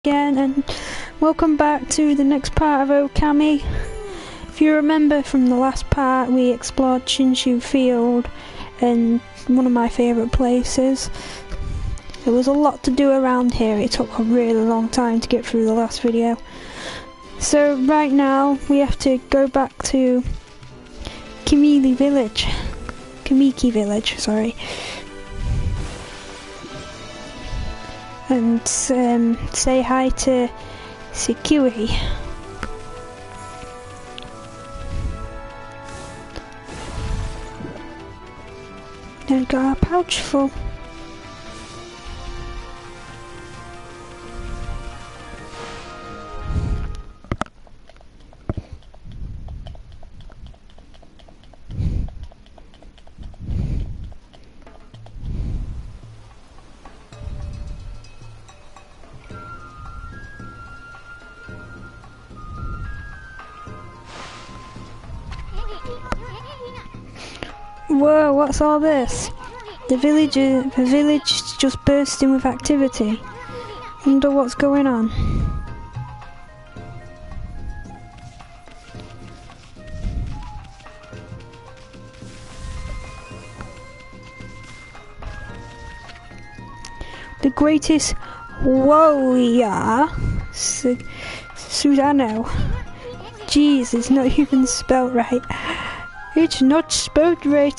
again, and welcome back to the next part of Okami. If you remember from the last part, we explored Shinshu Field, and one of my favourite places. There was a lot to do around here. It took a really long time to get through the last video. So right now we have to go back to Kamiki Village, sorry. And say hi to Sekui. And got a pouch full. Whoa, what's all this? The village is just bursting with activity. Wonder what's going on. The greatest warrior, Susano. Jeez, it's not even spelled right. It's not spelled right.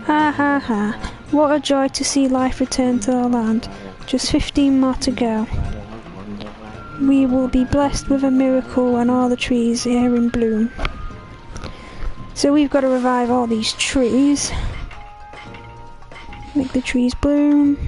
Ha ha ha. What a joy to see life return to the land. Just 15 more to go. We will be blessed with a miracle when all the trees are in bloom. So we've got to revive all these trees. Make the trees bloom.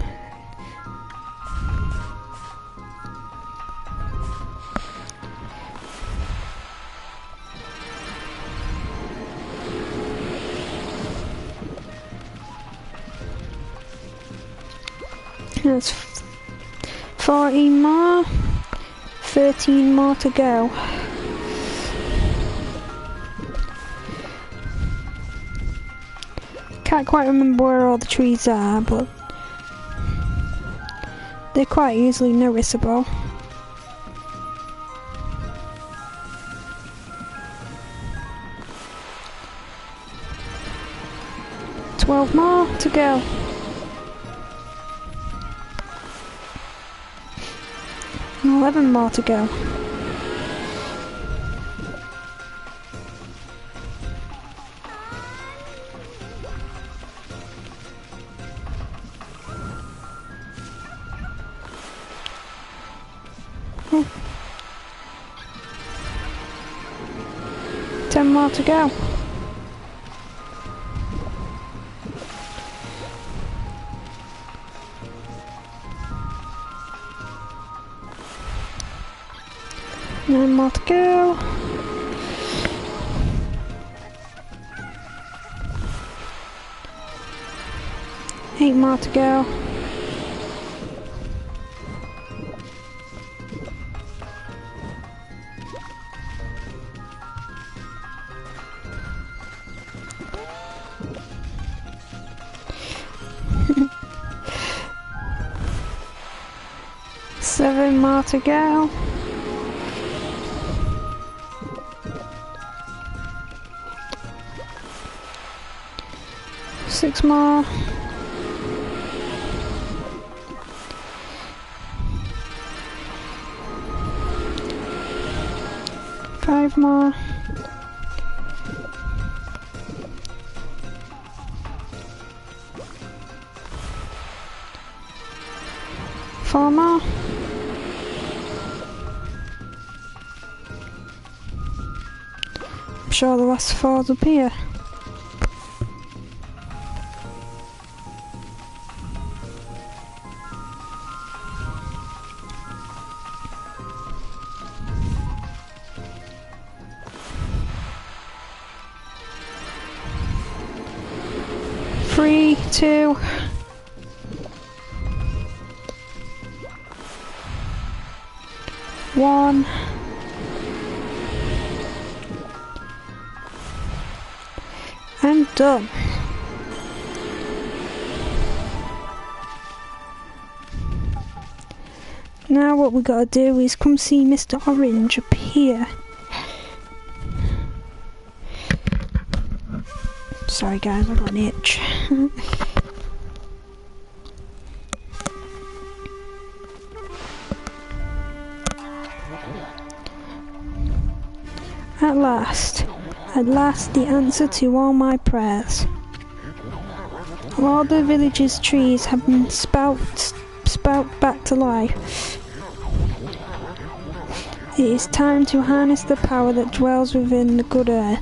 That's 14 more. 13 more to go. Can't quite remember where all the trees are, but they're quite easily noticeable. $12 more to go. And 11 more to go. Oh. 10 more to go. Nine more to go. Eight more to go. Seven more to go. Six more. Five more. Four more. I'm sure the last four's up here. Three, two. 1. I'm done. Now what we gotta do is come see Mr. Orange up here. Sorry guys, I've got an itch. At last the answer to all my prayers. All the village's trees have been spout back to life. It is time to harness the power that dwells within the good air.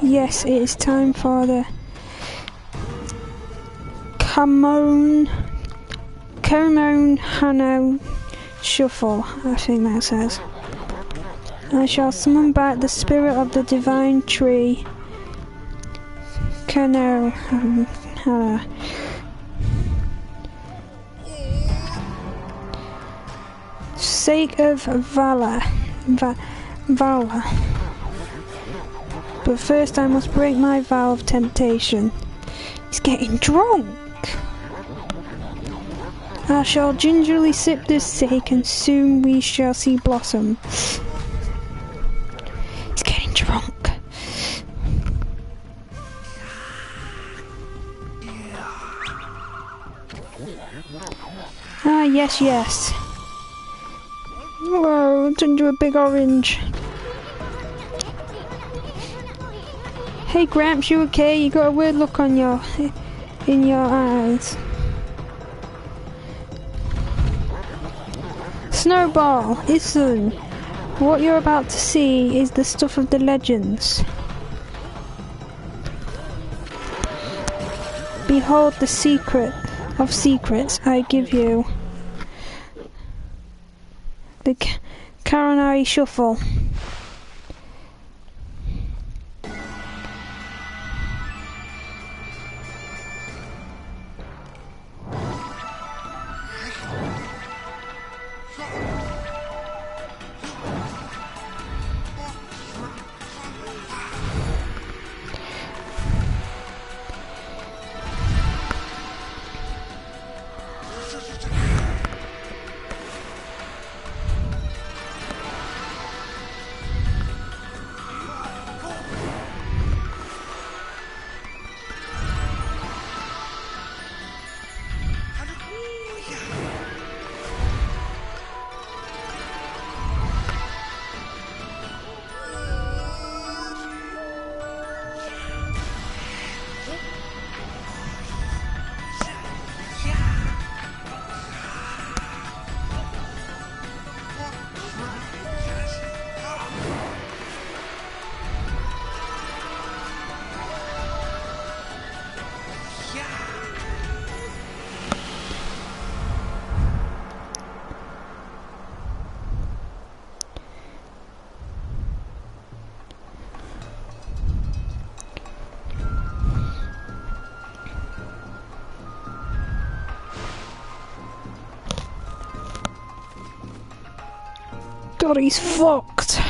Yes, it is time for the Kamon Hano Shuffle, I think that says. I shall summon back the spirit of the divine tree. Kano. Sake of valor. But first I must break my vow of temptation. He's getting drunk. I shall gingerly sip this sake and soon we shall see blossom. He's getting drunk. Ah, yes, yes. Whoa, turned into a big orange. Hey Gramps, you okay? You got a weird look on in your eyes. Snowball, listen. What you're about to see is the stuff of the legends. Behold the secret of secrets I give you. The coronary shuffle. God, he's fucked.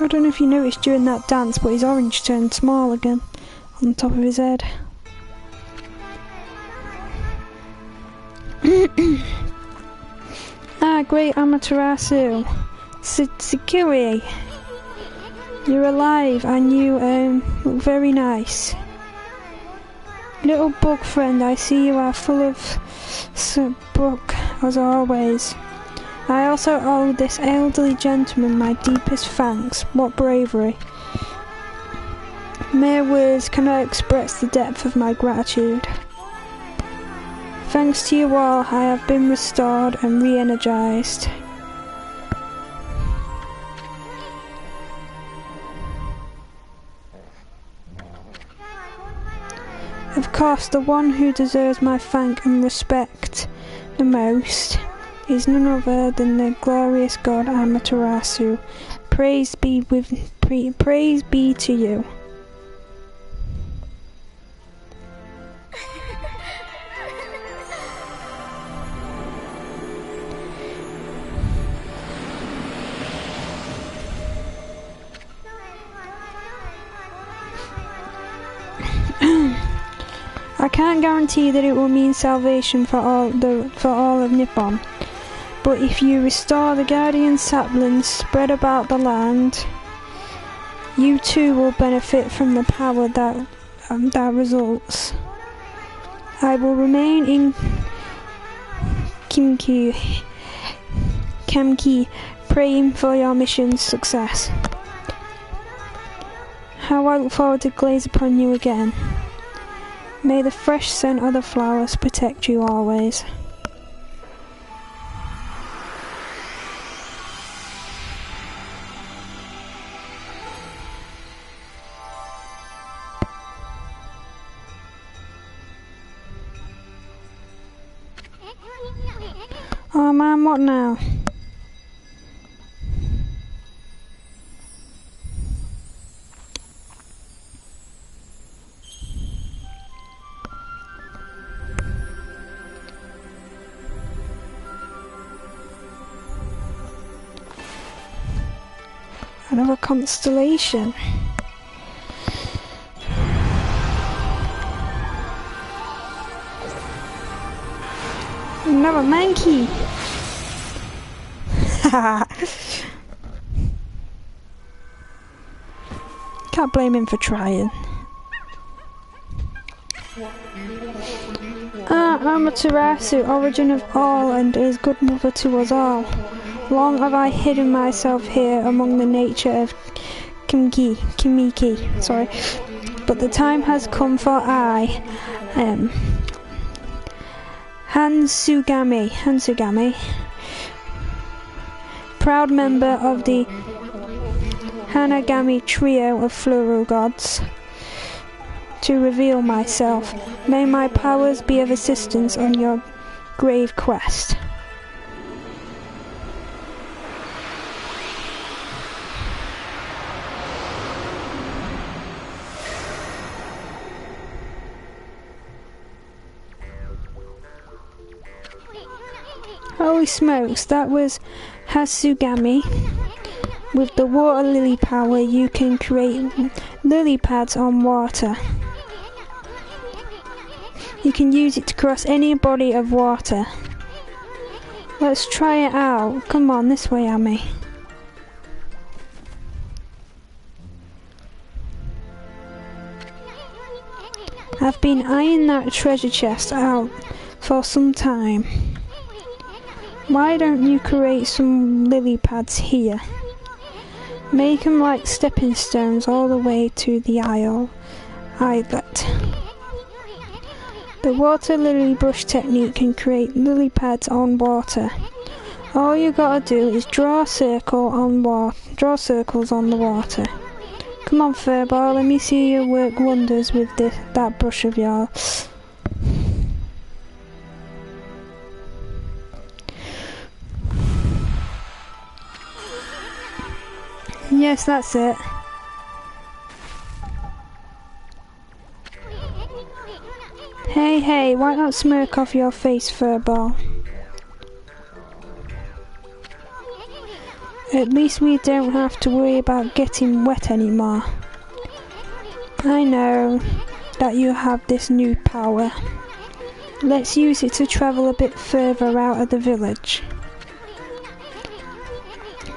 I don't know if you noticed during that dance, but his orange turned small again on the top of his head. Ah, great Amaterasu. Sakuri, you're alive and you look very nice. Little bug friend, I see you are full of book as always. I also owe this elderly gentleman my deepest thanks. What bravery. Mere words cannot express the depth of my gratitude. Thanks to you all, I have been restored and re-energized. Of course, the one who deserves my thank and respect the most is none other than the glorious god Amaterasu. Praise be to you. can't guarantee that it will mean salvation for all of Nippon, but if you restore the guardian saplings spread about the land, you too will benefit from the power that results. I will remain in Kamki, praying for your mission's success. How I look forward to gaze upon you again. May the fresh scent of the flowers protect you always. Oh man, what now? Another constellation. Another monkey. Can't blame him for trying. Amaterasu, origin of all, and is good mother to us all. Long have I hidden myself here among the nature of Kimiki, but the time has come for I, Hansugami, proud member of the Hanagami trio of Fluoro gods, to reveal myself. May my powers be of assistance on your grave quest. Holy smokes, that was Hasugami. With the water lily power, you can create lily pads on water. You can use it to cross any body of water. Let's try it out. Come on, this way, Ami. I've been eyeing that treasure chest out for some time. Why don't you create some lily pads here? Make them like stepping stones all the way to the islet. The water lily brush technique can create lily pads on water. All you gotta do is draw circles on the water. Come on, Furball, let me see you work wonders with that brush of yours. Yes, that's it. Hey, why not smirk off your face, Furball? At least we don't have to worry about getting wet anymore. I know that you have this new power. Let's use it to travel a bit further out of the village.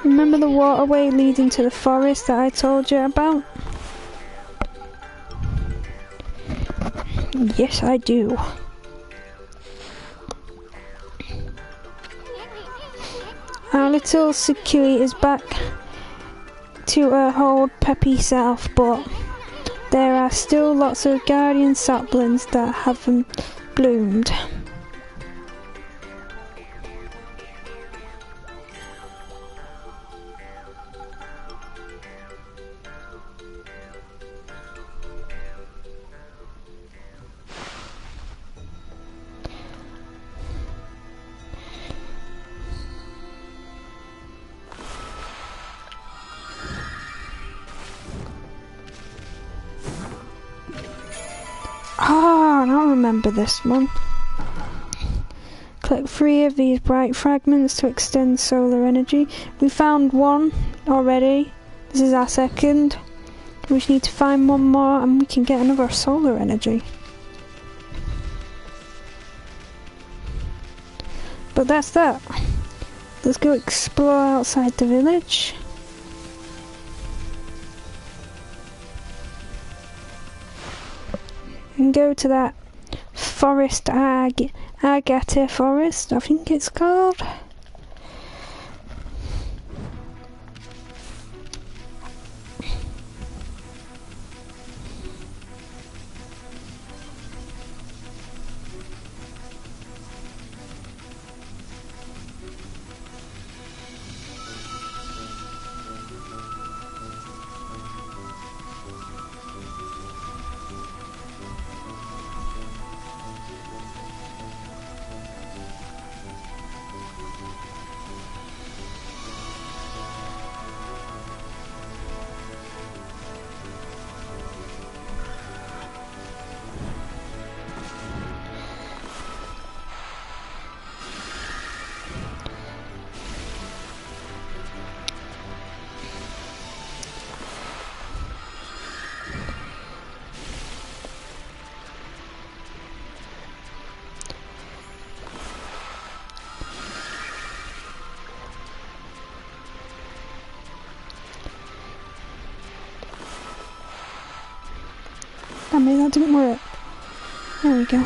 Remember the waterway leading to the forest that I told you about? Yes, I do. Our little Sakui is back to her old peppy self, but there are still lots of guardian saplings that haven't bloomed. Oh, I remember this one. Collect 3 of these bright fragments to extend solar energy. We found one already. This is our second. We just need to find one more and we can get another solar energy. But that's that. Let's go explore outside the village. And go to that forest, Agata forest, I think it's called. Damn it, that didn't work. There we go.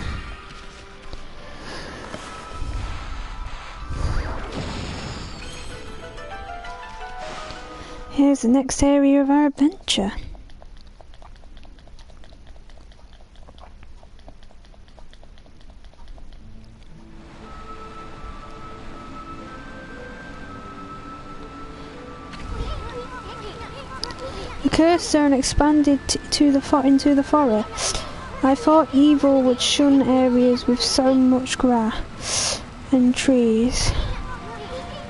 Here's the next area of our adventure. The cursed zone expanded into the forest. I thought evil would shun areas with so much grass and trees.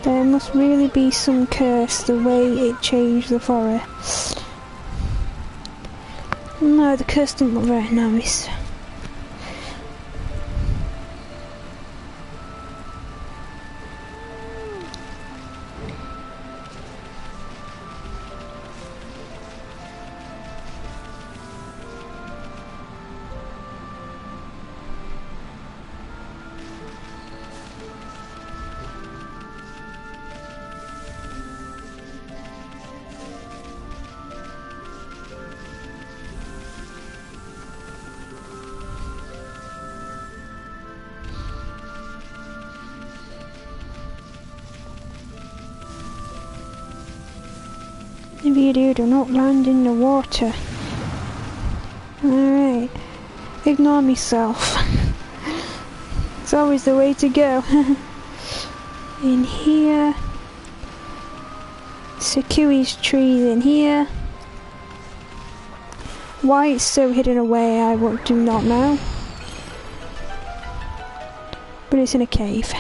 There must really be some curse the way it changed the forest. No, the curse didn't look very nice. If you do not land in the water. Alright, ignore myself. It's always the way to go. In here. Sakuri's trees in here. Why it's so hidden away I do not know. But it's in a cave.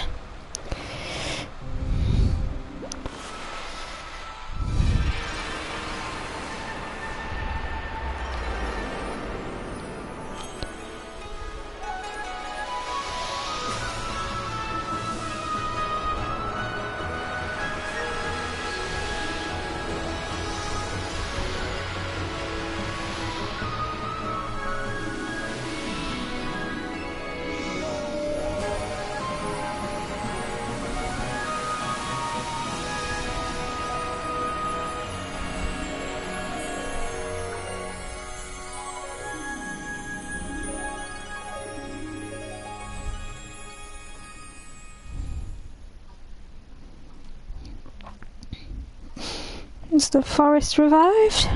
Is the forest revived?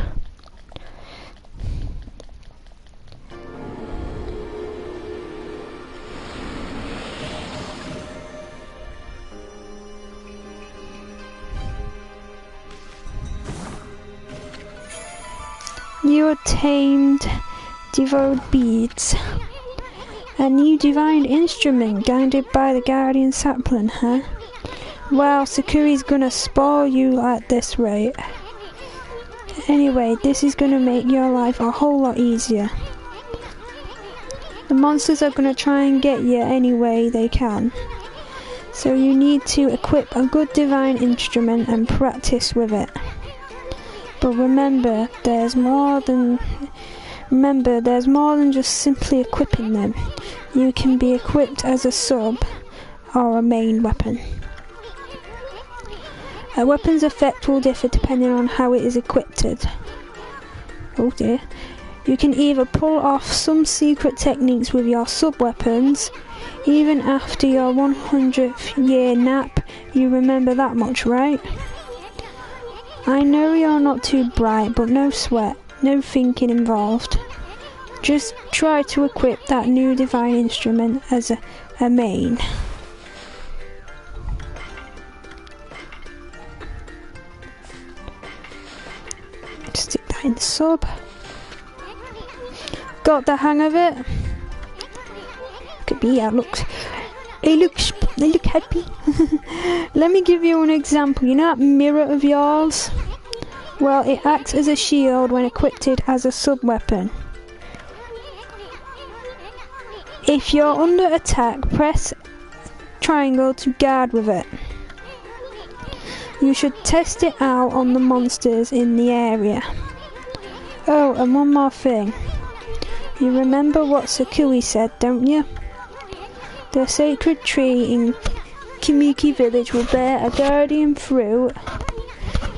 You are tamed, devoured beads. A new divine instrument guided by the guardian sapling, huh? Well, Sakuri's gonna spoil you at this rate. Anyway, this is gonna make your life a whole lot easier. The monsters are gonna try and get you any way they can. So you need to equip a good divine instrument and practice with it. But remember, there's more than just simply equipping them. You can be equipped as a sub. or a main weapon. A weapon's effect will differ depending on how it is equipped. Oh dear. You can either pull off some secret techniques with your sub-weapons. Even after your 100th year nap, you remember that much, right? I know you're not too bright, but no sweat, no thinking involved. Just try to equip that new divine instrument as a main. Stick that in the sub. Got the hang of it. Look at me, they look happy. Let me give you an example. You know that mirror of yours? Well, it acts as a shield when equipped as a sub-weapon. If you're under attack, press triangle to guard with it. You should test it out on the monsters in the area. Oh, and one more thing. You remember what Sakui said, don't you? The sacred tree in Kimiki village will bear a guardian fruit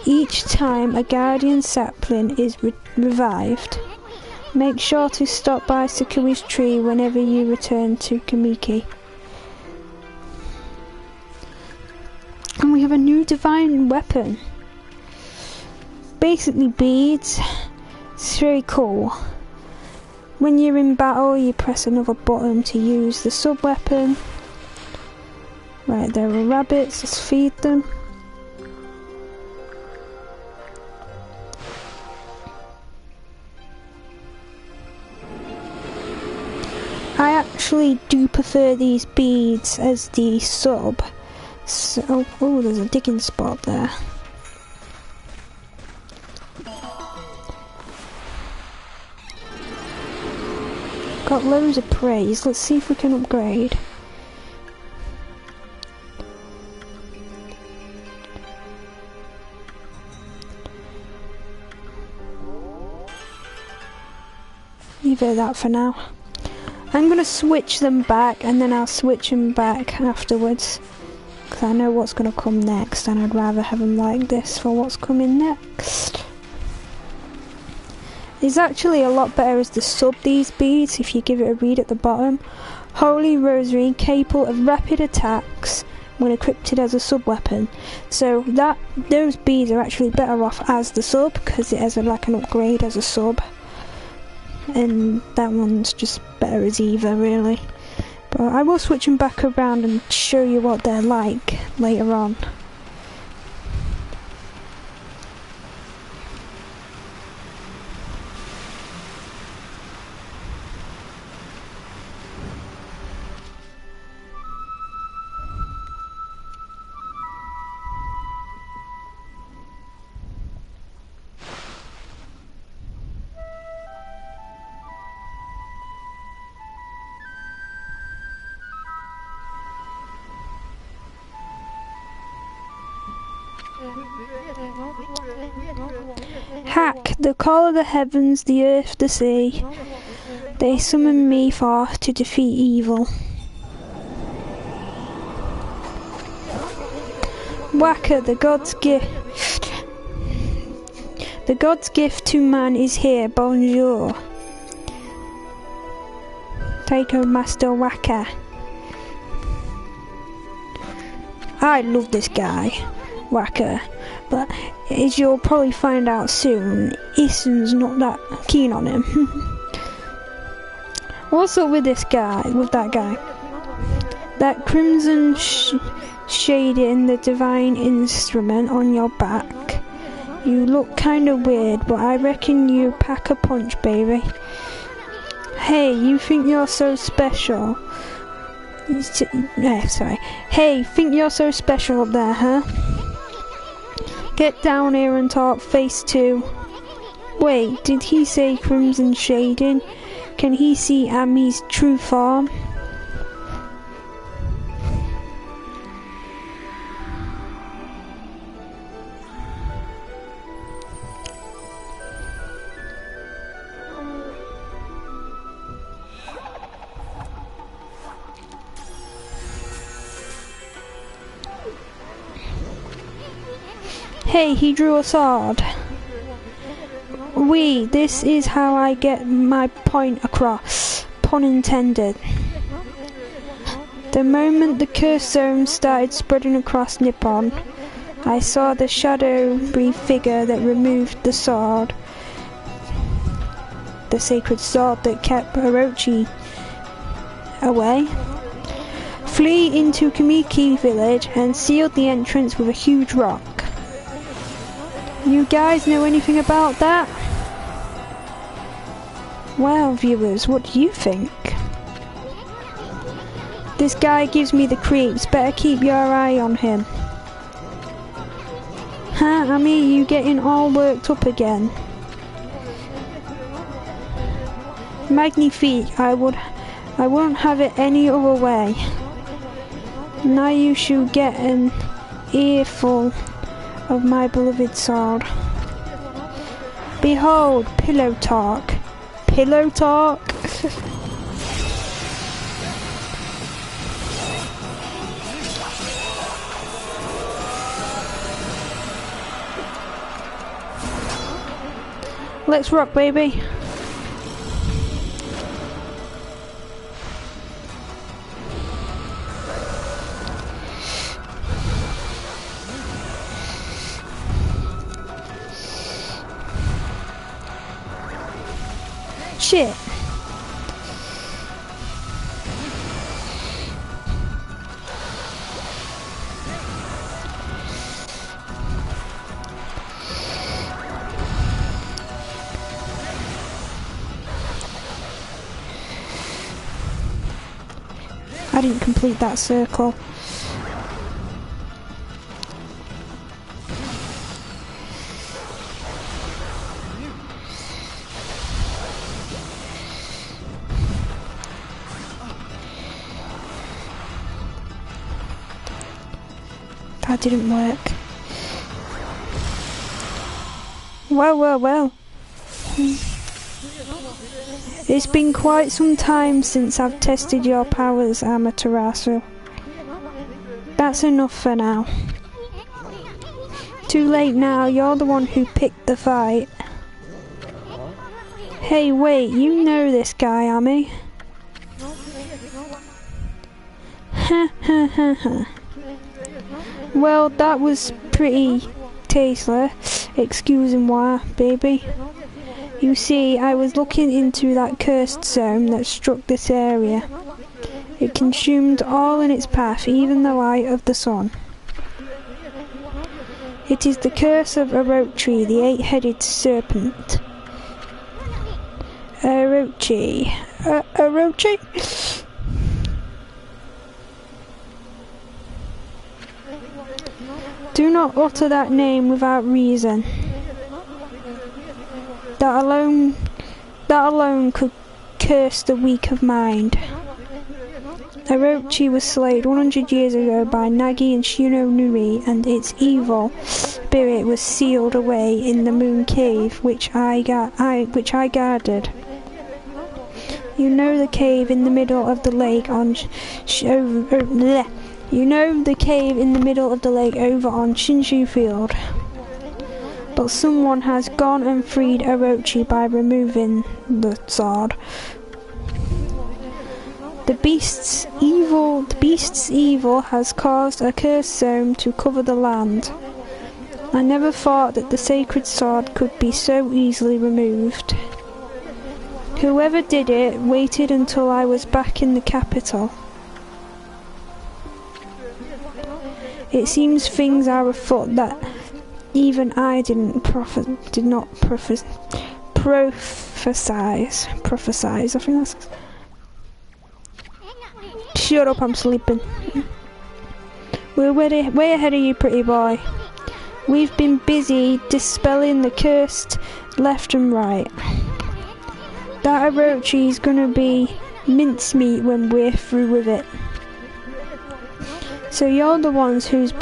each time a guardian sapling is revived. Make sure to stop by Sakui's tree whenever you return to Kimiki. And we have a new divine weapon. Basically beads. It's very cool. When you're in battle, you press another button to use the sub-weapon. Right, there are rabbits, let's feed them. I actually do prefer these beads as the sub. So, oh, there's a digging spot there. Got loads of praise. Let's see if we can upgrade. Leave it at that for now. I'm going to switch them back and then I'll switch them back afterwards. Because I know what's going to come next and I'd rather have them like this for what's coming next. It's actually a lot better as the sub, these beads, if you give it a read at the bottom. Holy Rosary, capable of rapid attacks when equipped as a sub-weapon. So those beads are actually better off as the sub, because it has like an upgrade as a sub. And that one's just better as either, really. But I will switch them back around and show you what they're like later on. Hack, the call of the heavens, the earth, the sea. They summon me to defeat evil. Waka, the god's gift. The god's gift to man is here. Bonjour. Taiko Master Waka. I love this guy, Waka, but as you'll probably find out soon, Isun's not that keen on him. What's up with this guy, with that guy? That crimson shade in the divine instrument on your back. You look kinda weird, but I reckon you pack a punch, baby. Hey, you think you're so special? Sorry. Hey, think you're so special up there, huh? Get down here and talk face to. Wait, did he say crimson shading? Can he see Ami's true form? Hey, he drew a sword. This is how I get my point across. Pun intended. The moment the curse zone started spreading across Nippon, I saw the shadowy figure that removed the sword. The sacred sword that kept Orochi away. Flee into Kamiki village and sealed the entrance with a huge rock. You guys know anything about that? Well, viewers, what do you think? This guy gives me the creeps. Better keep your eye on him. Huh, Ami, you getting all worked up again? Magnifique, I won't have it any other way. Now you should get an earful of my beloved sword. Behold, pillow talk. Pillow talk? Let's rock, baby. Shit. I didn't complete that circle. That didn't work. Well. It's been quite some time since I've tested your powers, Amaterasu. That's enough for now. Too late now, you're the one who picked the fight. Hey, wait, you know this guy, Ami? Well, that was pretty tasteless. Excusez-moi, baby. You see, I was looking into that cursed zone that struck this area. It consumed all in its path, even the light of the sun. It is the curse of Orochi, the eight-headed serpent. Orochi. Orochi? Do not utter that name without reason. That alone could curse the weak of mind. Orochi was slain 100 years ago by Nagi and Shino Nui, and its evil spirit was sealed away in the moon cave, which I guarded. You know the cave in the middle of the lake on over on Shinshu Field. But someone has gone and freed Orochi by removing the sword. The beast's evil has caused a cursed zone to cover the land. I never thought that the sacred sword could be so easily removed. Whoever did it waited until I was back in the capital. It seems things are afoot that even I did not prophesize. I think that's... Shut up, I'm sleeping. We're way ahead of you, pretty boy. We've been busy dispelling the cursed left and right. That Orochi's gonna be mincemeat when we're through with it. So you're the ones who's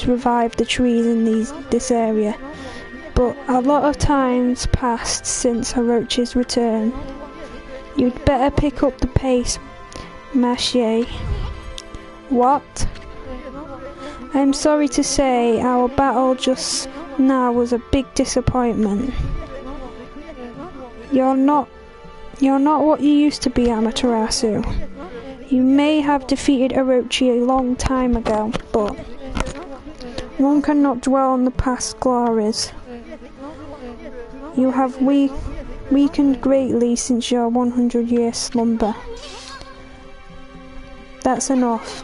revived the trees in this area, but a lot of time's passed since Orochi's return. You'd better pick up the pace, Machier. What? I'm sorry to say, our battle just Nah, was a big disappointment. You're not what you used to be, Amaterasu. You may have defeated Orochi a long time ago, but one cannot dwell on the past glories. You have weakened greatly since your 100-year slumber. That's enough.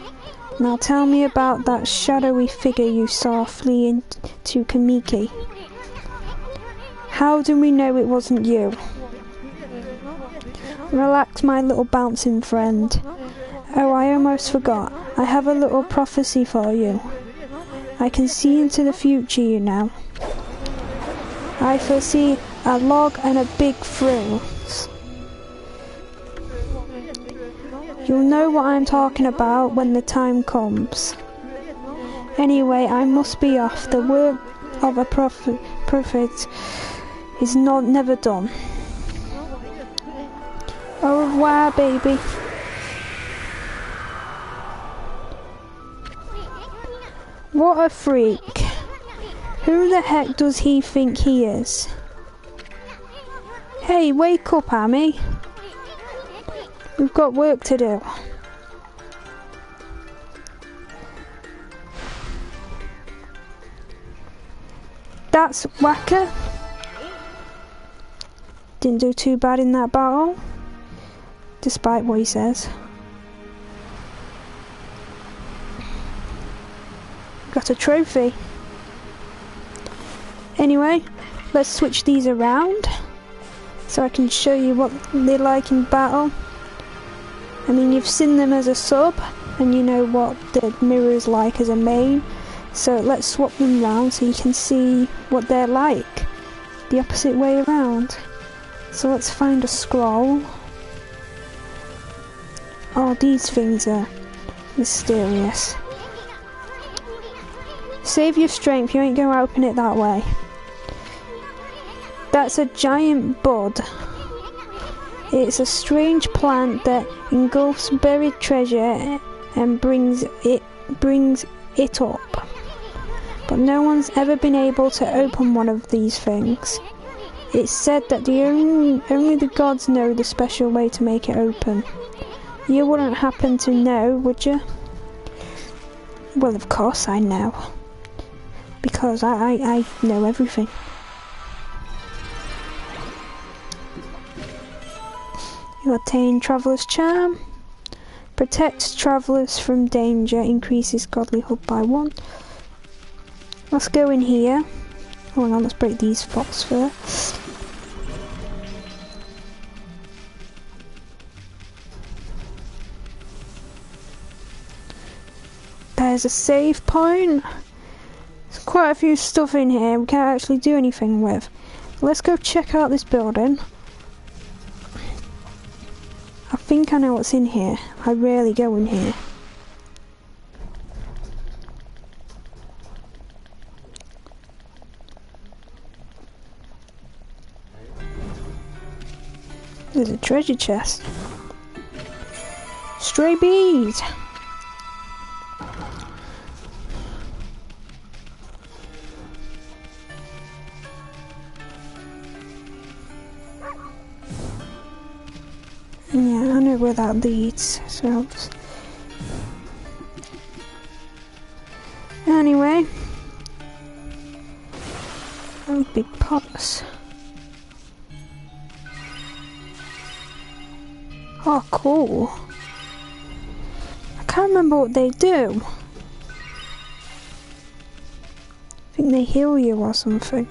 Now tell me about that shadowy figure you saw fleeing to Kamiki. How do we know it wasn't you? Relax, my little bouncing friend. Oh, I almost forgot. I have a little prophecy for you. I can see into the future, you know. I foresee a log and a big fruit. You'll know what I'm talking about when the time comes. Anyway, I must be off. The work of a prophet is never done. Au revoir, baby. What a freak. Who the heck does he think he is? Hey, wake up, Amy. We've got work to do. That's Waka. Didn't do too bad in that battle, despite what he says. Got a trophy. Anyway, let's switch these around so I can show you what they're like in battle. I mean, you've seen them as a sub and you know what the mirror is like as a main, so let's swap them round so you can see what they're like the opposite way around. So let's find a scroll. Oh, these things are mysterious. Save your strength, you ain't going to open it that way. That's a giant bud. It's a strange plant that engulfs buried treasure and brings it up. But no one's ever been able to open one of these things. It's said that only the gods know the special way to make it open. You wouldn't happen to know, would you? Well, of course I know. Because I know everything. You attain Traveller's Charm. Protects travellers from danger. Increases godlyhood by 1. Let's go in here. Hold on, let's break these pots first. There's a save point. There's quite a few stuff in here we can't actually do anything with. Let's go check out this building. I think I know what's in here. I rarely go in here. There's a treasure chest. Stray bees! Yeah, I know where that leads, so... Anyway... Oh, big pots. Oh, cool. I can't remember what they do. I think they heal you or something.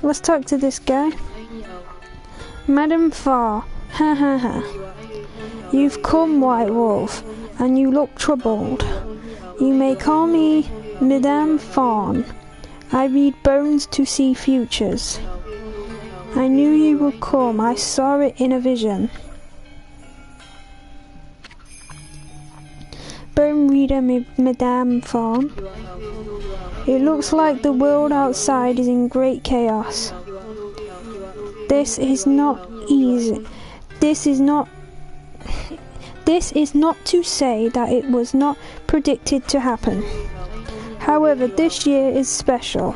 Let's talk to this guy. Madam Farr. Ha ha ha. You've come, White Wolf, and you look troubled. You may call me Madame Fawn. I read bones to see futures. I knew you would come, I saw it in a vision. Bone reader Madame Fawn. It looks like the world outside is in great chaos. This is not easy. This is not to say that it was not predicted to happen. However, this year is special.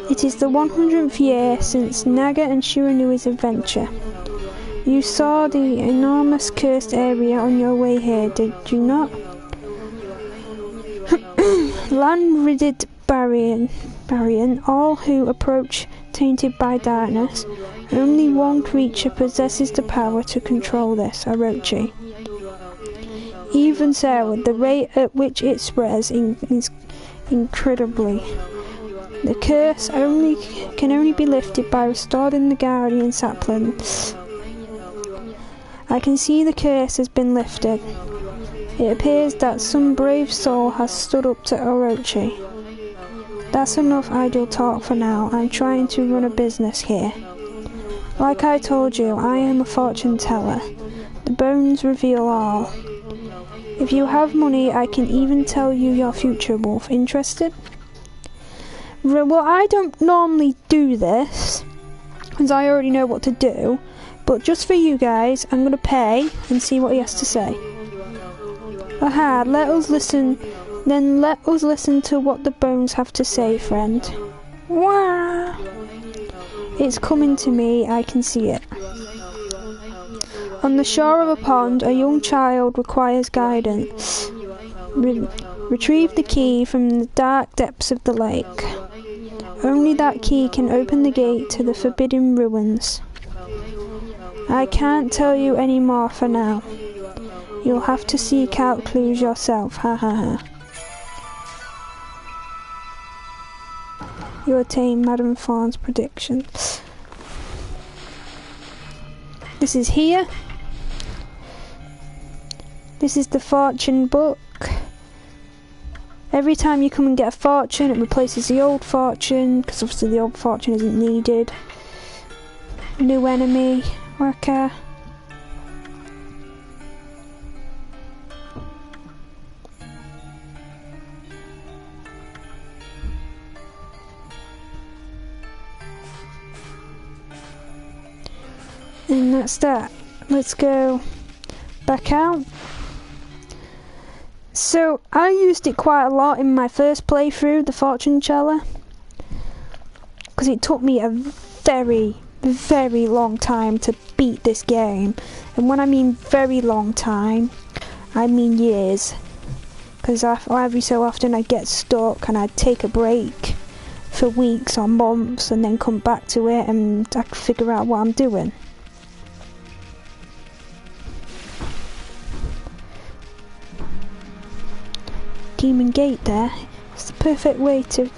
It is the 100th year since Naga and Shiranui's adventure. You saw the enormous cursed area on your way here, did you not? Land-ridded Barrion, all who approach tainted by darkness. Only one creature possesses the power to control this, Orochi. Even so, the rate at which it spreads is incredibly. The curse can only be lifted by restoring the guardian saplings. I can see the curse has been lifted. It appears that some brave soul has stood up to Orochi. That's enough idle talk for now. I'm trying to run a business here. Like I told you, I am a fortune teller. The bones reveal all. If you have money, I can even tell you your future, Wolf. Interested? Well, I don't normally do this, because I already know what to do. But just for you guys, I'm going to pay and see what he has to say. Aha, let us listen to what the bones have to say, friend. Wah! It's coming to me, I can see it. On the shore of a pond, a young child requires guidance. Retrieve the key from the dark depths of the lake. Only that key can open the gate to the forbidden ruins. I can't tell you any more for now. You'll have to seek out clues yourself, ha ha ha. You attain Madame Fawn's prediction. This is here. This is the fortune book. Every time you come and get a fortune, it replaces the old fortune, because obviously the old fortune isn't needed. New enemy, worker. And that's that. Let's go back out. So, I used it quite a lot in my first playthrough, the Fortune Teller, because it took me a very, very long time to beat this game. And when I mean very long time, I mean years. Because every so often I'd get stuck and I'd take a break for weeks or months and then come back to it and I'd figure out what I'm doing. Demon Gate there. It's the perfect way to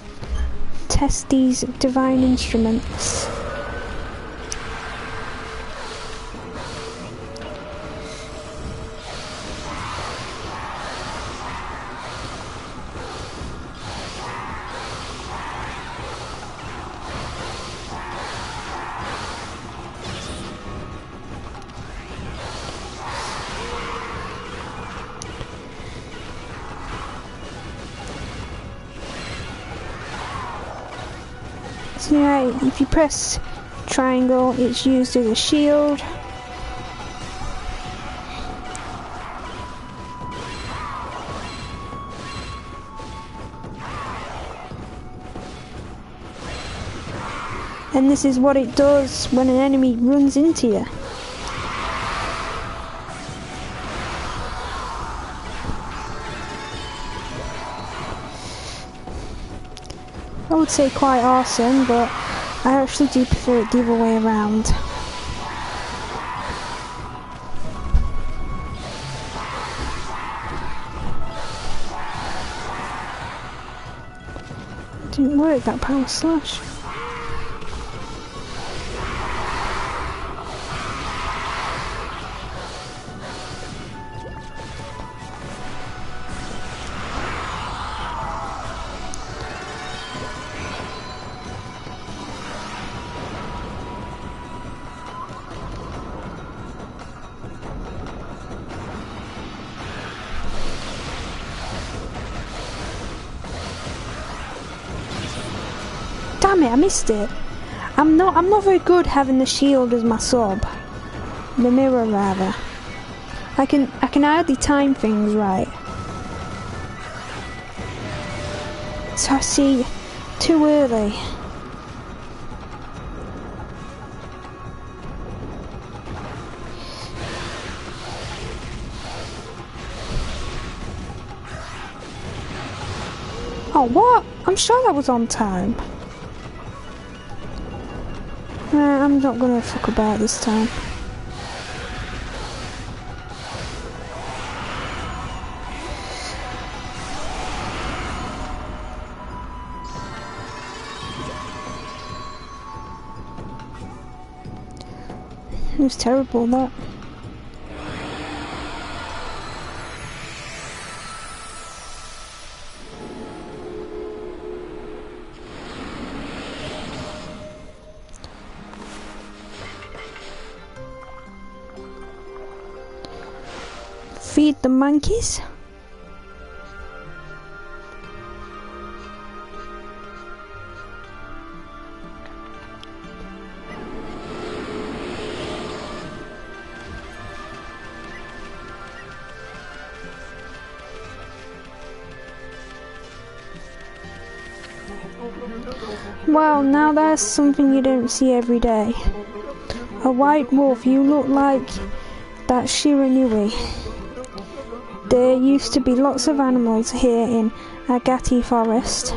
test these divine instruments. So yeah, if you press triangle, it's used as a shield. And this is what it does when an enemy runs into you. I would say quite awesome, but I actually do prefer it the other way around. Didn't work, that power slash. Damn it, I missed it. I'm not very good having the shield as my sub. The mirror rather. I can hardly time things right. So I see, too early. Oh, what? I'm sure that was on time. I'm not gonna fuck about this time. It was terrible, that. Feed the monkeys. Well, now there's something you don't see every day. A white wolf, you look like that Shiranui. There used to be lots of animals here in Agati Forest,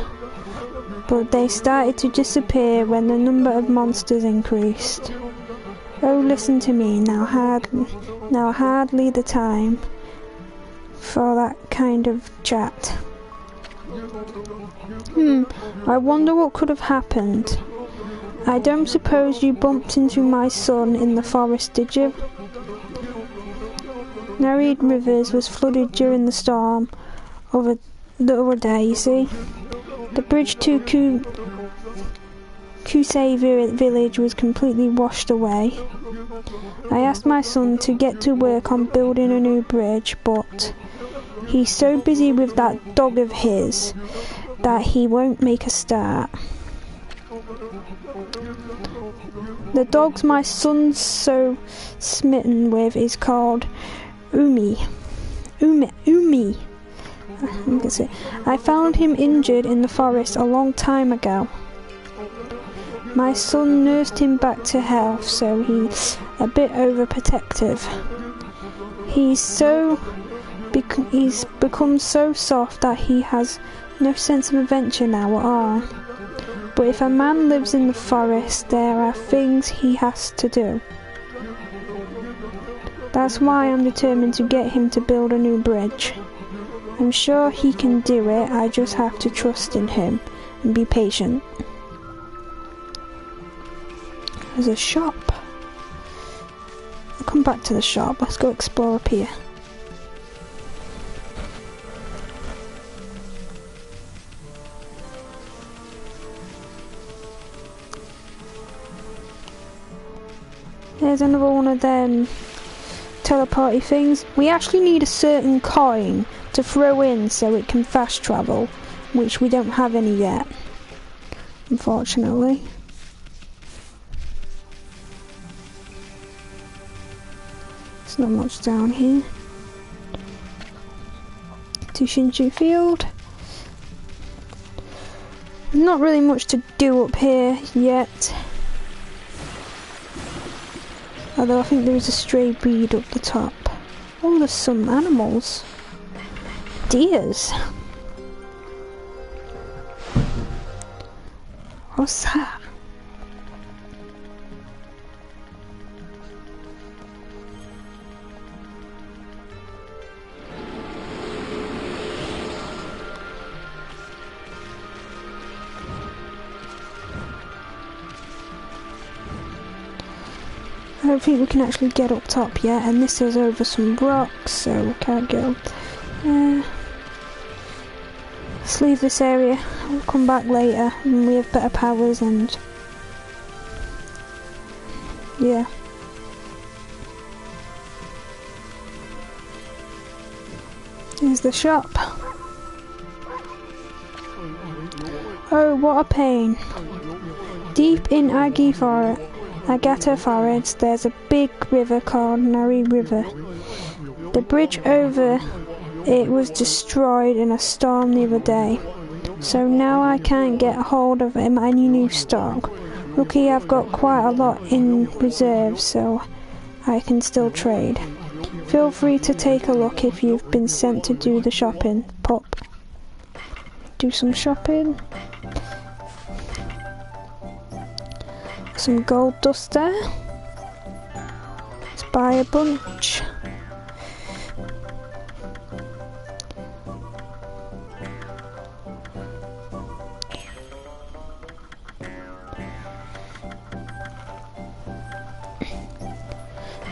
but they started to disappear when the number of monsters increased. Oh, listen to me, now hardly the time for that kind of chat. I wonder what could have happened. I don't suppose you bumped into my son in the forest, did you? Nereid Rivers was flooded during the storm the other day, you see. The bridge to Kusei village was completely washed away. I asked my son to get to work on building a new bridge, but he's so busy with that dog of his that he won't make a start. The dogs my son's so smitten with is called Umi. I found him injured in the forest a long time ago. My son nursed him back to health, so he's a bit overprotective. He's become so soft that he has no sense of adventure now at all. But if a man lives in the forest, there are things he has to do. That's why I'm determined to get him to build a new bridge. I'm sure he can do it, I just have to trust in him and be patient. There's a shop. I'll come back to the shop, let's go explore up here. There's another one of them teleporty things. We actually need a certain coin to throw in so it can fast travel, which we don't have any yet, unfortunately. There's not much down here. To Shinshu Field. Not really much to do up here yet. Although I think there is a stray breed up the top. Oh, there's some animals. Deers. What's that? I don't think we can actually get up top yet, and this is over some rocks, so we can't go. Let's leave this area. We'll come back later when we have better powers and yeah. Here's the shop. Oh, what a pain. Deep in Agata Forest, there's a big river called Nereid River. The bridge over it was destroyed in a storm the other day, So now I can't get a hold of any new stock. Lucky I've got quite a lot in reserve, so I can still trade. Feel free to take a look if you've been sent to do the shopping. Pop. Do some shopping. Some gold dust there. Let's buy a bunch.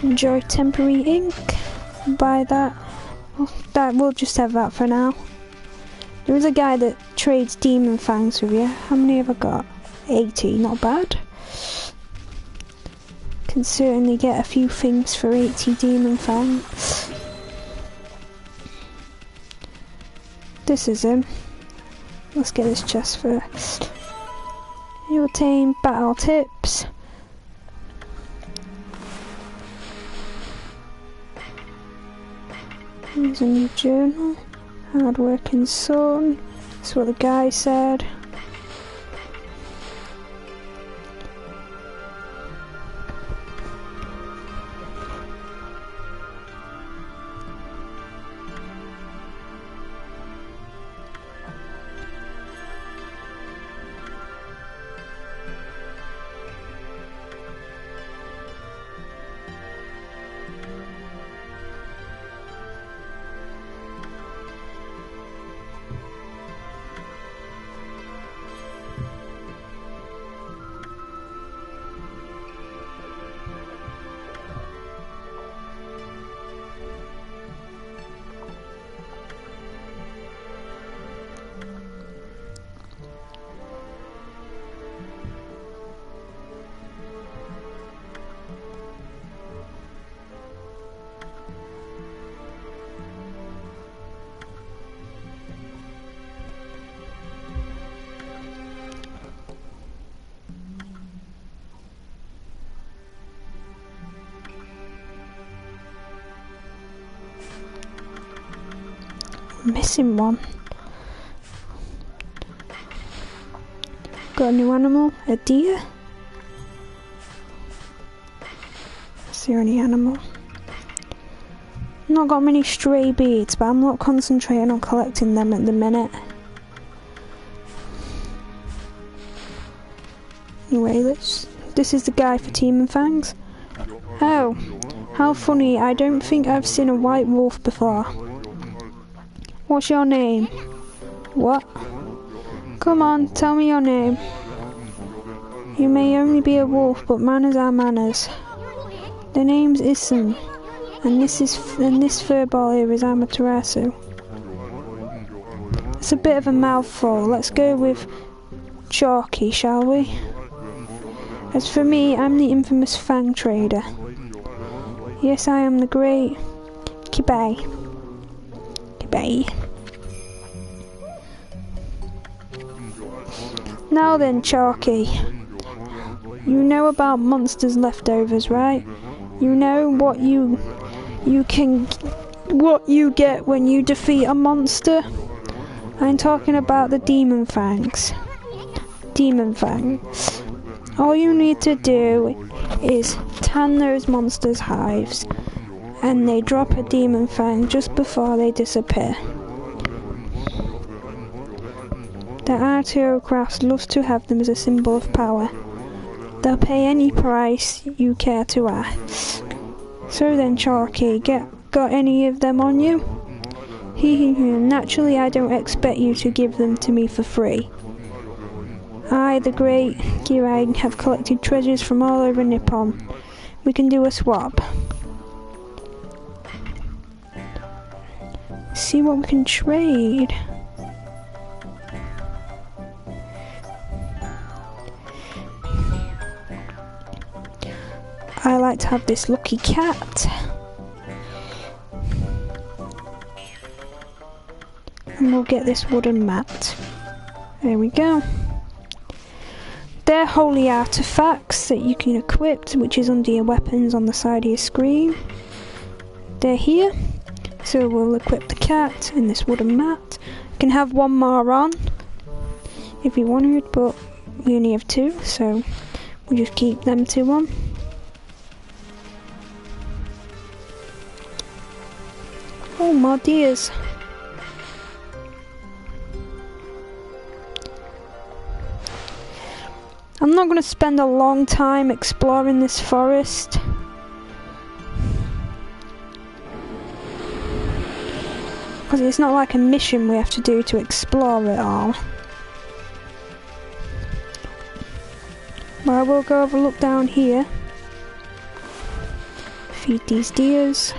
Enjoy temporary ink. Buy that. We'll just have that for now. There is a guy that trades demon fangs with you. How many have I got? 80, not bad. Can certainly get a few things for 80 demon fangs. This is him. Let's get this chest first. You obtain battle tips. Here's a new journal. Hard working son. That's what the guy said. Missing one. Got a new animal, a deer. Is there any animal? Not got many stray beads, but I'm not concentrating on collecting them at the minute. Anyway, this is the guy for Demon Fangs. Oh, how funny, I don't think I've seen a white wolf before. What's your name? What? Come on, tell me your name. You may only be a wolf, but manners are manners. The name's Issen, and this furball here is Amaterasu. It's a bit of a mouthful. Let's go with Chalky, shall we? As for me, I'm the infamous Fang Trader. Yes, I am the great Kibay. Now then, Chalky. You know about monsters' leftovers, right? You know what you get when you defeat a monster? I'm talking about the Demon Fangs. Demon Fangs. All you need to do is tan those monsters' hives, and they drop a Demon Fang just before they disappear. The aristocrats loves to have them as a symbol of power. They'll pay any price you care to ask. So then, Chalky, got any of them on you? Naturally, I don't expect you to give them to me for free. I, the great Kirai, have collected treasures from all over Nippon. We can do a swap. See what we can trade. I like to have this lucky cat. And we'll get this wooden mat. There we go. They're holy artifacts that you can equip, which is under your weapons on the side of your screen. They're here. So we'll equip the cat and this wooden mat. Can have one more on. if we wanted, but we only have 2, so we'll just keep them 2 on. Oh, more deers. I'm not going to spend a long time exploring this forest. Because it's not like a mission we have to do to explore it all. But I will go have a look down here. Feed these deers.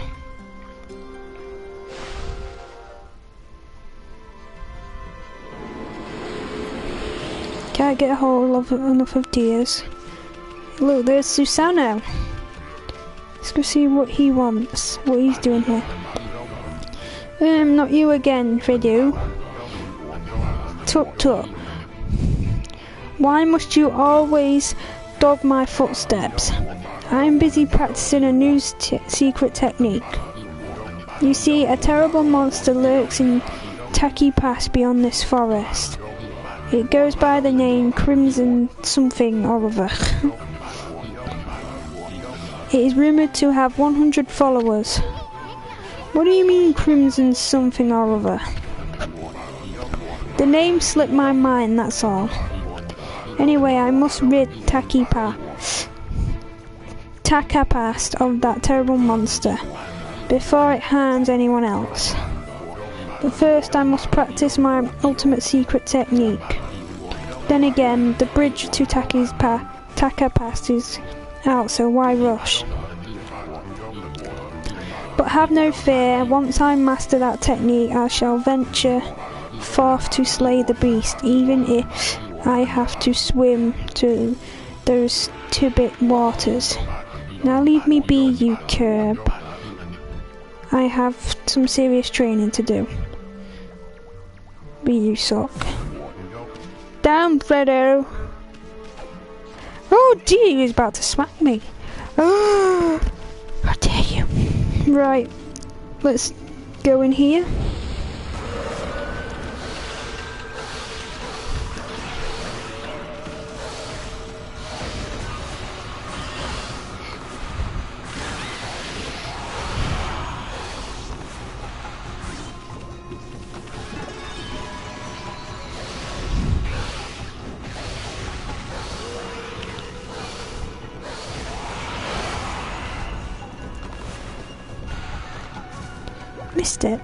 Can't get a hold of enough of deers. Look, there's Susano. Let's go see what he wants, what he's doing here. Not you again, Fidu. Tut tut. Why must you always dog my footsteps? I'm busy practicing a new secret technique. You see, a terrible monster lurks in Taki Pass beyond this forest. It goes by the name Crimson something or other. It is rumoured to have 100 followers. What do you mean Crimson something or other? The name slipped my mind, that's all. Anyway, I must rid Takapast of that terrible monster before it harms anyone else. But first I must practice my ultimate secret technique. Then again, the bridge to Takapast is out, so why rush? But have no fear, once I master that technique I shall venture forth to slay the beast, even if I have to swim to those turbid waters. Now leave me be, you curb. I have some serious training to do. Be you suck. Down, Fredo! Oh dear, he's about to smack me. Oh, how dare you. Right, let's go in here. Missed it.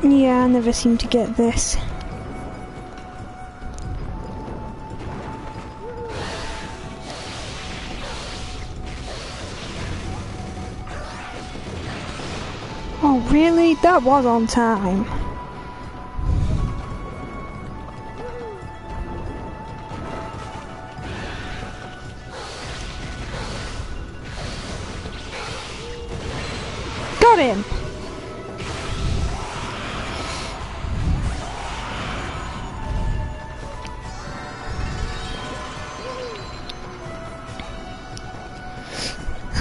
Yeah, I never seem to get this. Oh really? That was on time. Got him!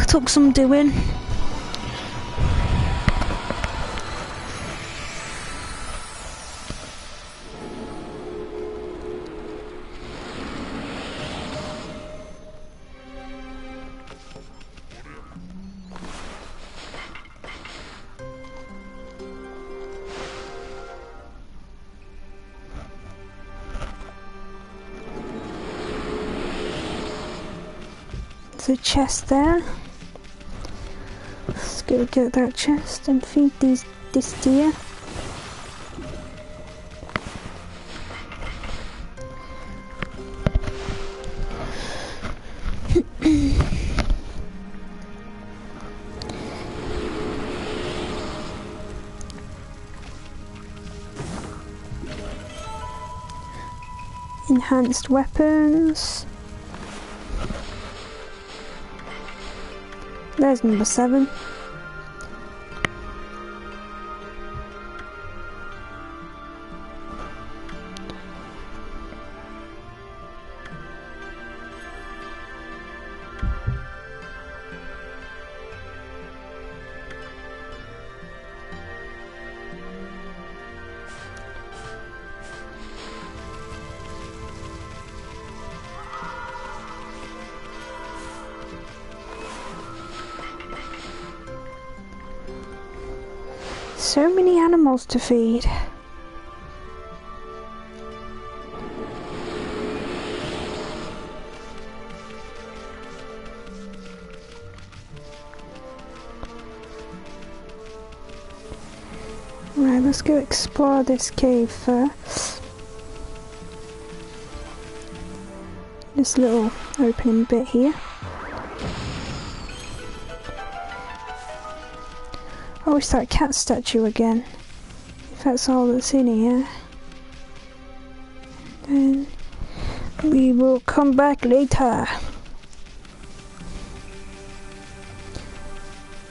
Took some doing. There's a chest there. Let's go get that chest and feed this deer. Enhanced weapons. There's number 7. so many animals to feed. Right, let's go explore this cave first. This little opening bit here. Oh, it's that cat statue again. If that's all that's in here. Then we will come back later.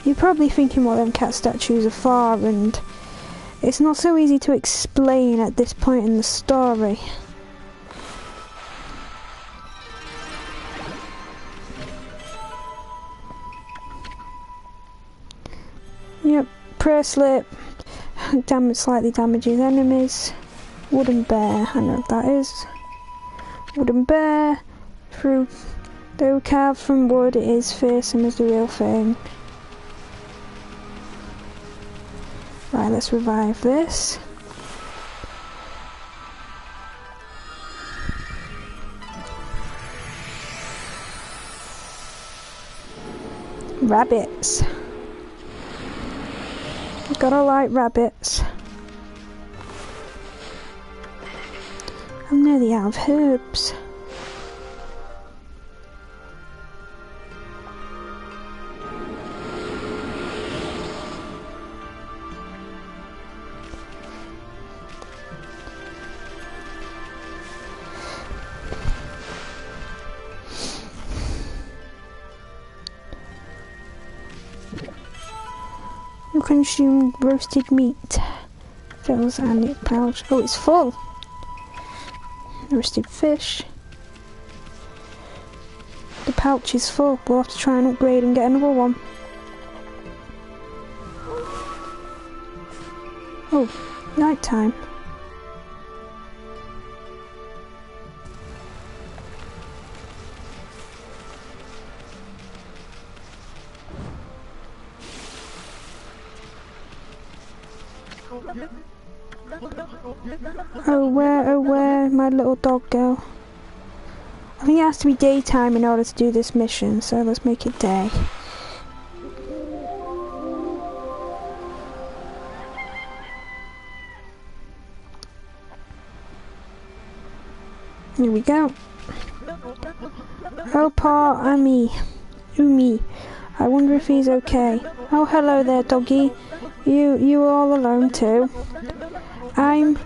You're probably thinking what them cat statues are for, and it's not so easy to explain at this point in the story. Yep, prayer slip. Slightly damages enemies. Wooden bear, I know what that is. Wooden bear. Though carved from wood, it is fearsome as the real thing. Right, let's revive this. Rabbits. Gotta like rabbits. I'm nearly out of herbs. You consume roasted meat. Fills and it pouch. Oh, it's full. Roasted fish. The pouch is full. We'll have to try and upgrade and get another one. Oh, night time. Oh where my little dog go? I think it has to be daytime in order to do this mission, so let's make it day. Here we go. Oh, poor Umi. I wonder if he's okay. Oh, hello there, doggy. You all alone too? I'm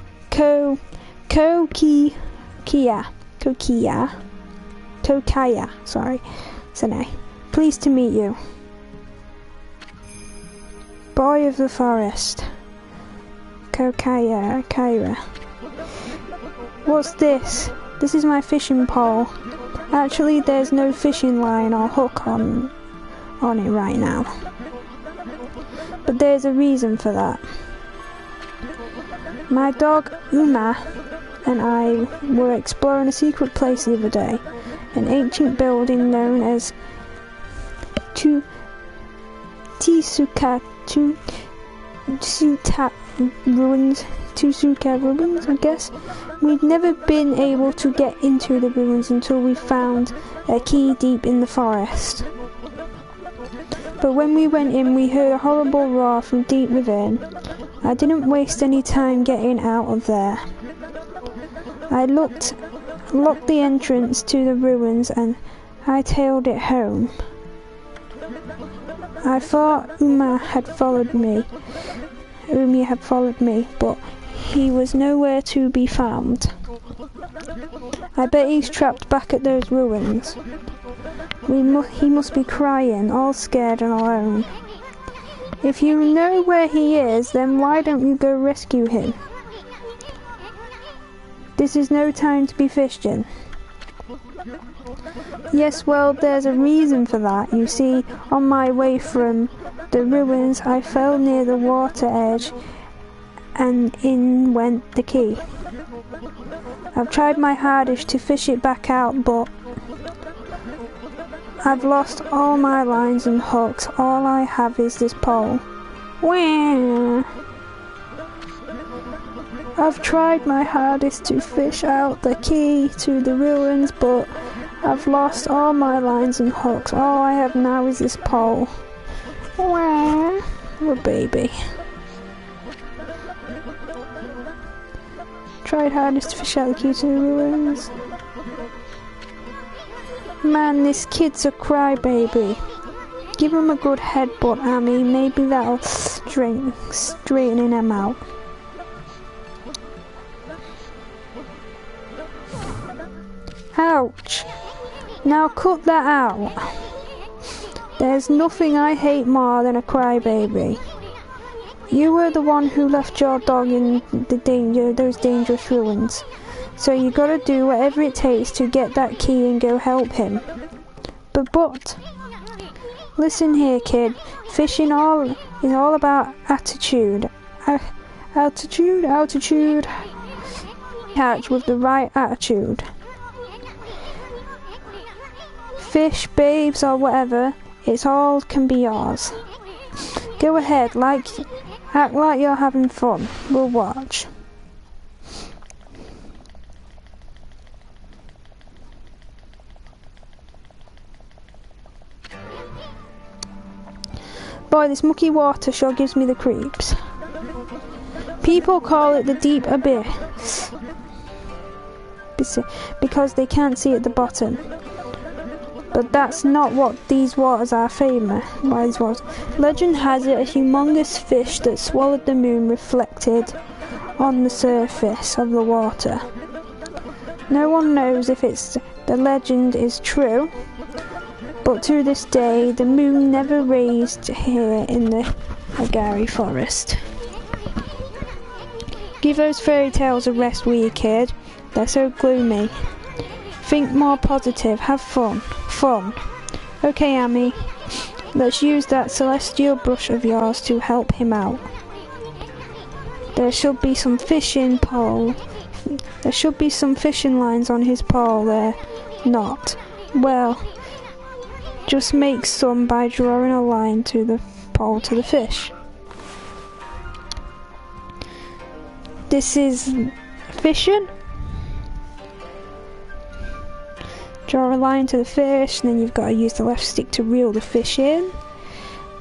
Kokaya, sorry. Sene. Pleased to meet you. Boy of the forest. Kaira. What's this? This is my fishing pole. Actually, there's no fishing line or hook on it right now. But there's a reason for that. My dog Uma and I were exploring a secret place the other day. An ancient building known as Tsuka ruins, I guess. We'd never been able to get into the ruins until we found a key deep in the forest. But when we went in, we heard a horrible roar from deep within. I didn't waste any time getting out of there. I locked the entrance to the ruins and hightailed it home. I thought Umi had followed me, but he was nowhere to be found. I bet he's trapped back at those ruins. He must be crying, all scared and alone. If you know where he is, then why don't you go rescue him? This is no time to be fishing. Yes, well, there's a reason for that. You see, on my way from the ruins, I fell near the water edge and in went the key. I've tried my hardest to fish it back out, but I've lost all my lines and hooks. All I have is this pole. Wah! I've tried my hardest to fish out the key to the ruins, but I've lost all my lines and hooks. All I have now is this pole. Wah, oh baby. Tried hardest to fish out the key to the ruins. Man, this kid's a crybaby. Give him a good headbutt, Amy. Maybe that'll straighten him out. Ouch. Now cut that out. There's nothing I hate more than a crybaby. You were the one who left your dog in those dangerous ruins. So you gotta do whatever it takes to get that key and go help him. But listen here, kid. Fishing is all about attitude. Altitude. Catch with the right attitude. Fish, babes, or whatever, it's all can be yours. Go ahead, act like you're having fun. We'll watch. Boy, this mucky water sure gives me the creeps. People call it the deep abyss because they can't see at the bottom. But that's not what these waters are famous. Legend has it a humongous fish that swallowed the moon reflected on the surface of the water. No one knows if the legend is true, but to this day the moon never raised here in the Agari forest. Give those fairy tales a rest, will you, kid? They're so gloomy. Think more positive, have fun. Okay, Amy, let's use that celestial brush of yours to help him out. There should be some fishing lines on his pole there. Not. Well, just make some by drawing a line to the pole to the fish. This is fishing. Draw a line to the fish, and then you've got to use the left stick to reel the fish in,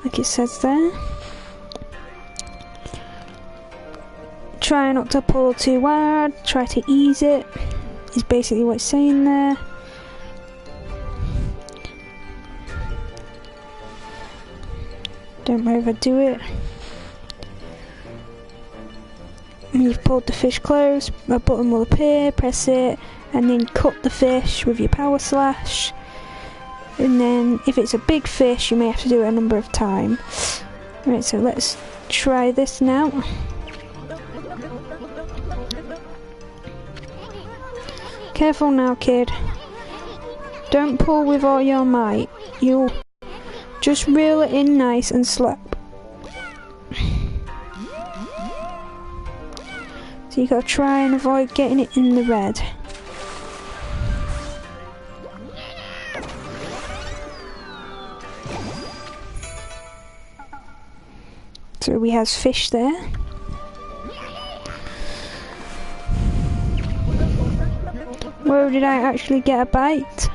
like it says there. Try not to pull too hard, try to ease it, is basically what it's saying there. Don't overdo it. When you've pulled the fish close, a button will appear, press it, and then cut the fish with your power slash. And then if it's a big fish, you may have to do it a number of times. Right, so let's try this now. Careful now, kid. Don't pull with all your might. You'll just reel it in nice and slap. So you gotta try and avoid getting it in the red. So we have fish there. Whoa, did I actually get a bite?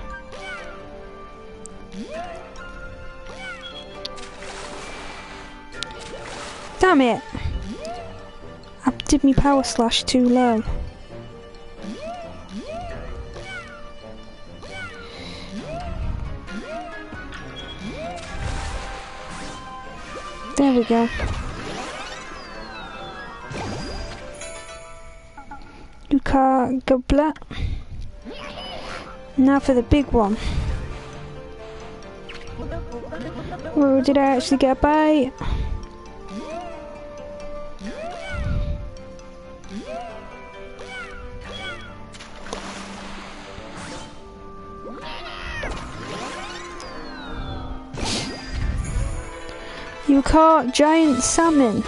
Damn it! I did my power slash too low. There we go. You can't go black. Now for the big one. Whoa, did I actually get a bite? You caught giant salmon.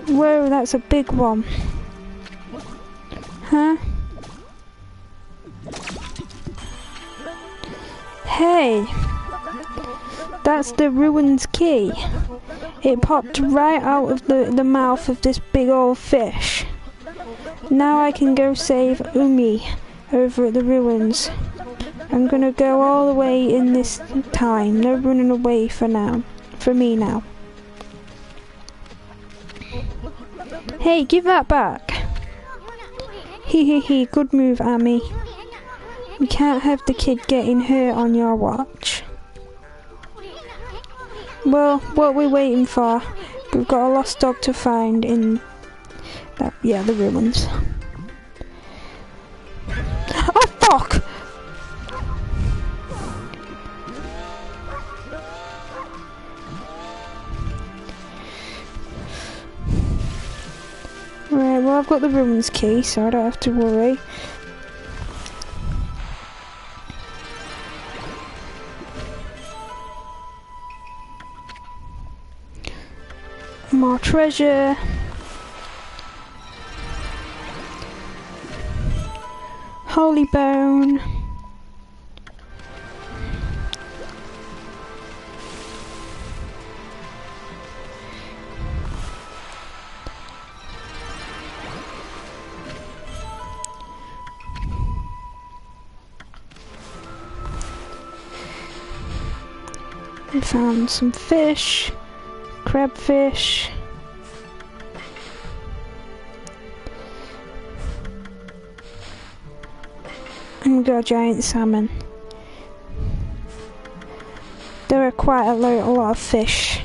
Whoa, that's a big one. Huh? Hey! That's the ruins key. It popped right out of the mouth of this big old fish. Now I can go save Umi over at the ruins. I'm gonna go all the way in this time. No running away for now. For me now. Hey, give that back. Hee, good move, Amy. We can't have the kid getting hurt on your watch. Well, what are we waiting for? We've got a lost dog to find in the ruins. Oh fuck! Right, well I've got the ruins key, so I don't have to worry. More treasure. Holy bone. We found some fish, crabfish. And we got a giant salmon. There are quite a lot of fish.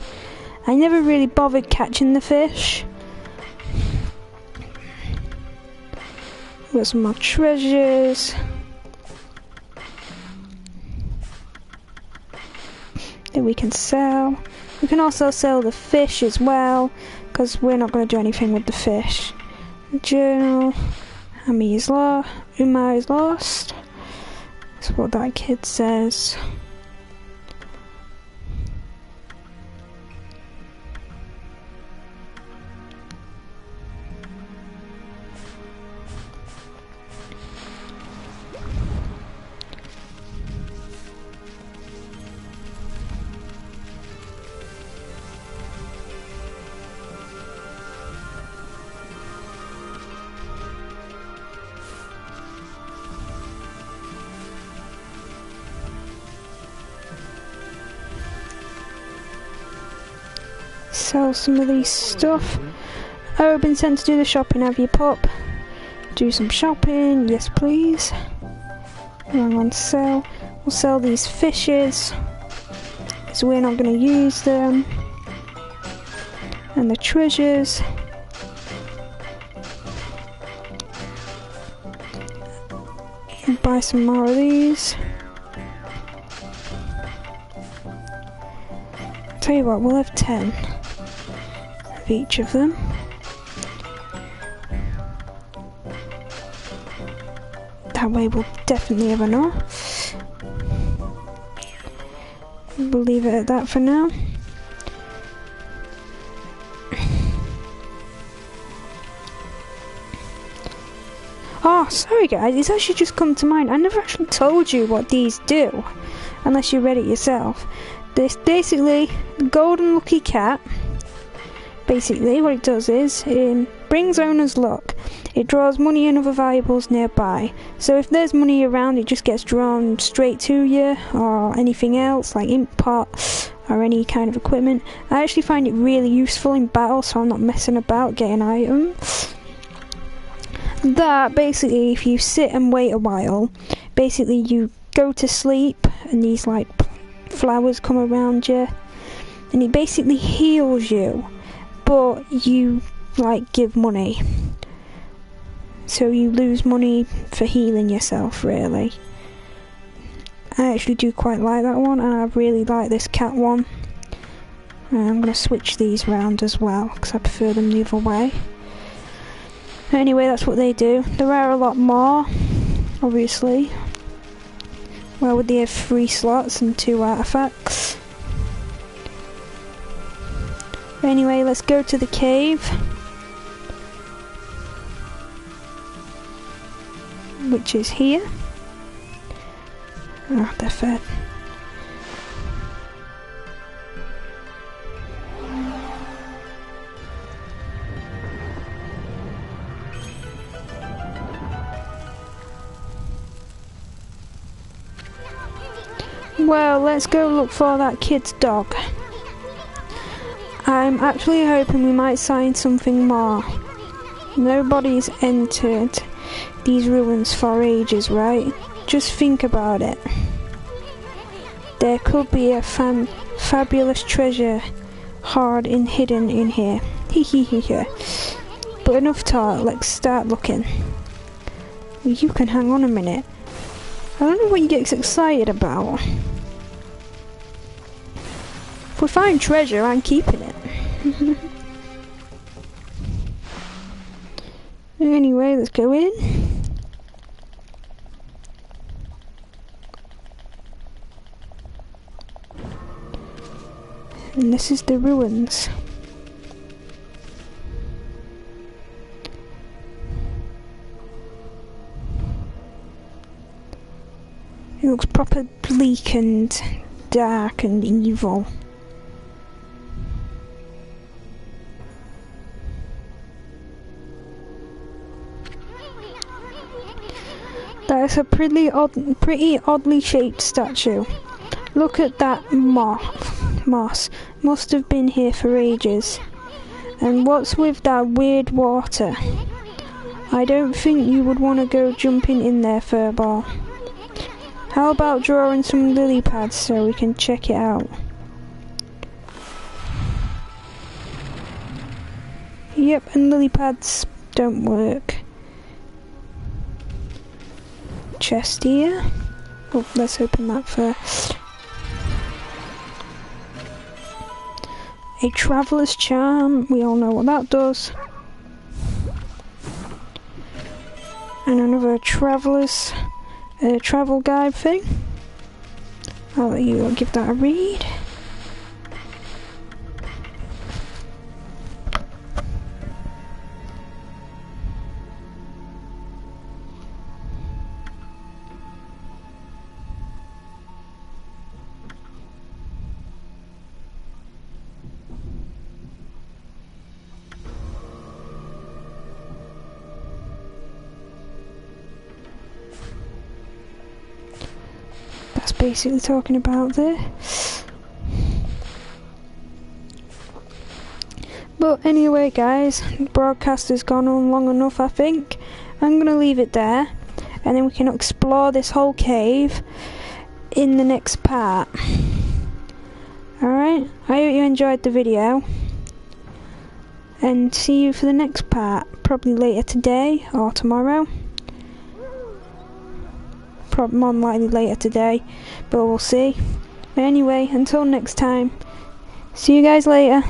I never really bothered catching the fish. Got some more treasures. That we can sell. We can also sell the fish as well, because we're not going to do anything with the fish. Journal. Umi is lost. Uma is lost. That's what that kid says. Sell some of these stuff. Oh, I've been sent to do the shopping, have you, pup? Do some shopping, yes please. I'm on sell. We'll sell these fishes, because we're not going to use them. And the treasures. And buy some more of these. Tell you what, we'll have 10 of each of them. That way we'll definitely have enough. We'll leave it at that for now. Oh, sorry guys, it's actually just come to mind. I never actually told you what these do, unless you read it yourself. This basically, golden lucky cat, basically what it does is, it brings owners luck. It draws money and other valuables nearby. So if there's money around, it just gets drawn straight to you, or anything else, like ink pot, or any kind of equipment. I actually find it really useful in battle, so I'm not messing about getting items. That, basically, if you sit and wait a while, basically you go to sleep, and these like flowers come around you, and it basically heals you, but you like give money, so you lose money for healing yourself. Really, I actually do quite like that one, and I really like this cat one. I'm going to switch these round as well, because I prefer them the other way. Anyway, that's what they do. There are a lot more, obviously. Well, would they have 3 slots and 2 artifacts? Anyway, let's go to the cave. which is here. Oh, they're fed. Well, let's go look for that kid's dog. I'm actually hoping we might find something more. Nobody's entered these ruins for ages, right? Just think about it. There could be a fabulous treasure hidden in here. But enough talk, let's start looking. You can hang on a minute. I don't know what you get excited about. If we find treasure, I'm keeping it. Anyway, let's go in. And this is the ruins. It looks proper bleak and dark and evil. That is a pretty oddly shaped statue. Look at that moss. Must have been here for ages. And what's with that weird water? I don't think you would want to go jumping in there, Furball. How about drawing some lily pads so we can check it out? Yep, and lily pads don't work. Chest here. Oh, let's open that first. A traveller's charm. We all know what that does. And another traveller's travel guide thing. I'll let you give that a read. Basically talking about there. But anyway guys, the broadcast has gone on long enough, I think. I'm gonna leave it there and then we can explore this whole cave in the next part. Alright, I hope you enjoyed the video and see you for the next part, probably later today or tomorrow. More than likely later today, but we'll see. But anyway, until next time, see you guys later.